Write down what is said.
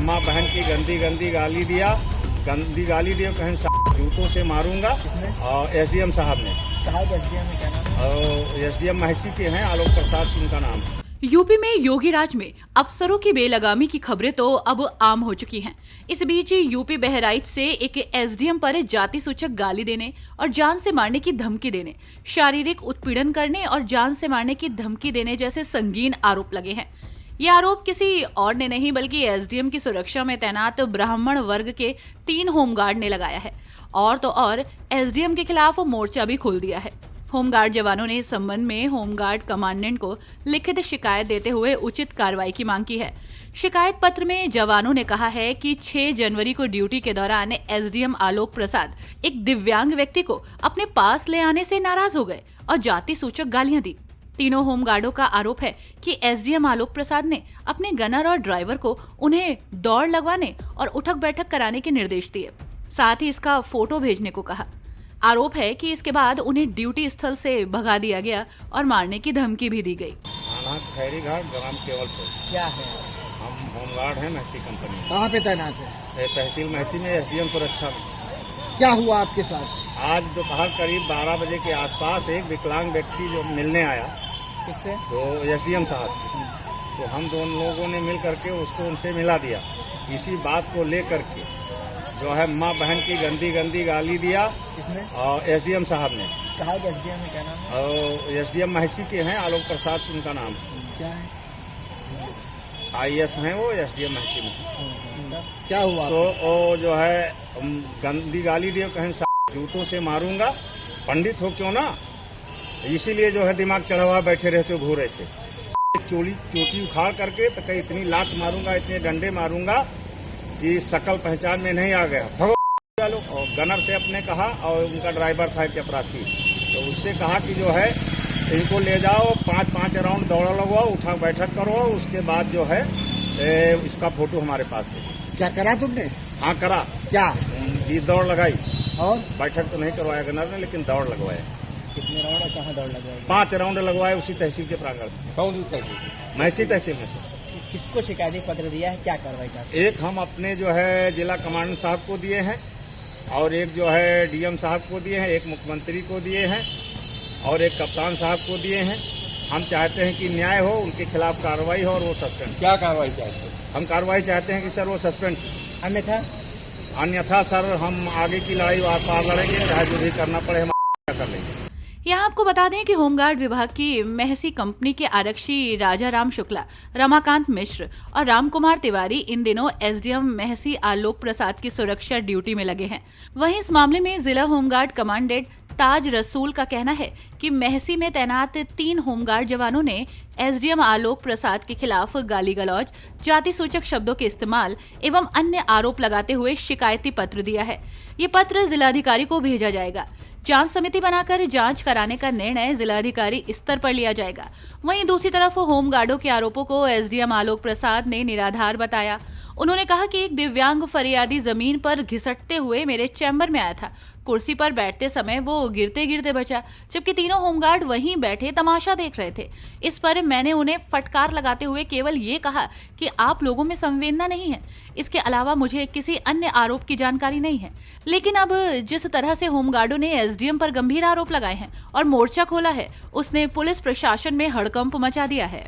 माँ बहन की गंदी गंदी गाली दिया, कहीं जूतों से मारूंगा। और एसडीएम साहब ने कहा कि एसडीएम में क्या नाम है? और एसडीएम महसी के हैं, आलोक प्रसाद उनका नाम है। यूपी में योगी राज में अफसरों की बेलगामी की खबरें तो अब आम हो चुकी हैं। इस बीच यूपी बहराइच से एक एसडीएम पर जाति सूचक गाली देने और जान से मारने की धमकी देने, शारीरिक उत्पीड़न करने और जान से मारने की धमकी देने जैसे संगीन आरोप लगे हैं। ये आरोप किसी और ने नहीं बल्कि एसडीएम की सुरक्षा में तैनात ब्राह्मण वर्ग के 3 होमगार्ड ने लगाया है। और तो और एसडीएम के खिलाफ मोर्चा भी खोल दिया है। होमगार्ड जवानों ने इस संबंध में होमगार्ड कमांडेंट को लिखित शिकायत देते हुए उचित कार्रवाई की मांग की है। शिकायत पत्र में जवानों ने कहा है कि 6 जनवरी को ड्यूटी के दौरान एसडीएम आलोक प्रसाद एक दिव्यांग व्यक्ति को अपने पास ले आने से नाराज हो गए और जाति सूचक गालियां दी। तीनों होमगार्डों का आरोप है कि एसडीएम आलोक प्रसाद ने अपने गनर और ड्राइवर को उन्हें दौड़ लगवाने और उठक बैठक कराने के निर्देश दिए, साथ ही इसका फोटो भेजने को कहा। आरोप है कि इसके बाद उन्हें ड्यूटी स्थल से भगा दिया गया और मारने की धमकी भी दी गई। थाना खैरी घाट, ग्राम केवलपुर। क्या है? हम होमगार्ड हैं महसी कंपनी। कहाँ पे तैनात है? तहसील महसी में एसडीएम सुरक्षा में। क्या हुआ आपके साथ? आज दोपहर करीब 12 बजे के आसपास एक विकलांग व्यक्ति जो मिलने आया, किससे? तो एसडीएम साहब से, तो हम दोनों लोगों ने मिल करके उसको उनसे मिला दिया। इसी बात को लेकर के जो है माँ बहन की गंदी गंदी गाली दिया। किसने? और एसडीएम साहब ने कहा कि एसडीएम में क्या नाम है? और एसडीएम महसी के हैं, आलोक प्रसाद उनका नाम है। क्या है? आईएएस हैं वो, एसडीएम महसी में। क्या हुआ? तो वो जो है गंदी गाली दिए, कहीं जूतों से मारूंगा। पंडित हो क्यों ना, इसीलिए जो है दिमाग चढ़ा हुआ बैठे रहते हो घूरे से। चोटी उखाड़ करके तो कहीं इतनी लात मारूंगा, इतने डंडे मारूंगा कि शकल पहचान में नहीं आ गया। भगो चलो। और गनर से अपने कहा, और उनका ड्राइवर था चपरासी, तो उससे कहा कि जो है इनको ले जाओ, 5-5 राउंड दौड़ लगवाओ, उठा बैठक करो, उसके बाद जो है इसका फोटो हमारे पास दे। क्या करा तुमने? हाँ करा। क्या? जी दौड़ लगाई। और बैठक तो नहीं करवाया गनर ने, लेकिन दौड़ लगवाया। कितने राउंड और कहाँ दौड़ लगवाएगी? 5 राउंड लगवाए उसी तहसील के प्रांगण में। कौन सी तहसील? महसी तहसील में से। किसको शिकायती पत्र दिया है? क्या कार्रवाई चाहते? एक हम अपने जो है जिला कमांडेंट साहब को दिए हैं, और एक जो है डीएम साहब को दिए हैं, एक मुख्यमंत्री को दिए हैं, और एक कप्तान साहब को दिए हैं। हम चाहते हैं कि न्याय हो, उनके खिलाफ कार्रवाई हो और वो सस्पेंड। क्या कार्रवाई चाहते हैं? हम कार्रवाई चाहते हैं कि सर वो सस्पेंड, अन्यथा सर हम आगे की लड़ाई आर पार लड़ेंगे, चाहे जो भी करना पड़े हम कर लेंगे। यहाँ आपको बता दें कि होमगार्ड विभाग की महसी कंपनी के आरक्षी राजा राम शुक्ला, रमाकांत मिश्र और राम कुमार तिवारी इन दिनों एसडीएम महसी आलोक प्रसाद की सुरक्षा ड्यूटी में लगे हैं। वहीं इस मामले में जिला होमगार्ड कमांडेंट ताज रसूल का कहना है कि महसी में तैनात 3 होमगार्ड जवानों ने एसडीएम आलोक प्रसाद के खिलाफ गाली गलौज, जाति सूचक शब्दों के इस्तेमाल एवं अन्य आरोप लगाते हुए शिकायती पत्र दिया है। ये पत्र जिलाधिकारी को भेजा जाएगा। जांच समिति बनाकर जांच कराने का निर्णय जिलाधिकारी स्तर पर लिया जाएगा। वहीं दूसरी तरफ होमगार्डों के आरोपों को एसडीएम आलोक प्रसाद ने निराधार बताया। उन्होंने कहा कि एक दिव्यांग फरियादी जमीन पर घिसटते हुए मेरे चैम्बर में आया था। कुर्सी पर बैठते समय वो गिरते गिरते बचा, जबकि तीनों होमगार्ड वहीं बैठे तमाशा देख रहे थे। इस पर मैंने उन्हें फटकार लगाते हुए केवल ये कहा कि आप लोगों में संवेदना नहीं है। इसके अलावा मुझे किसी अन्य आरोप की जानकारी नहीं है। लेकिन अब जिस तरह से होमगार्डों ने एसडीएम पर गंभीर आरोप लगाए हैं और मोर्चा खोला है, उसने पुलिस प्रशासन में हड़कंप मचा दिया है।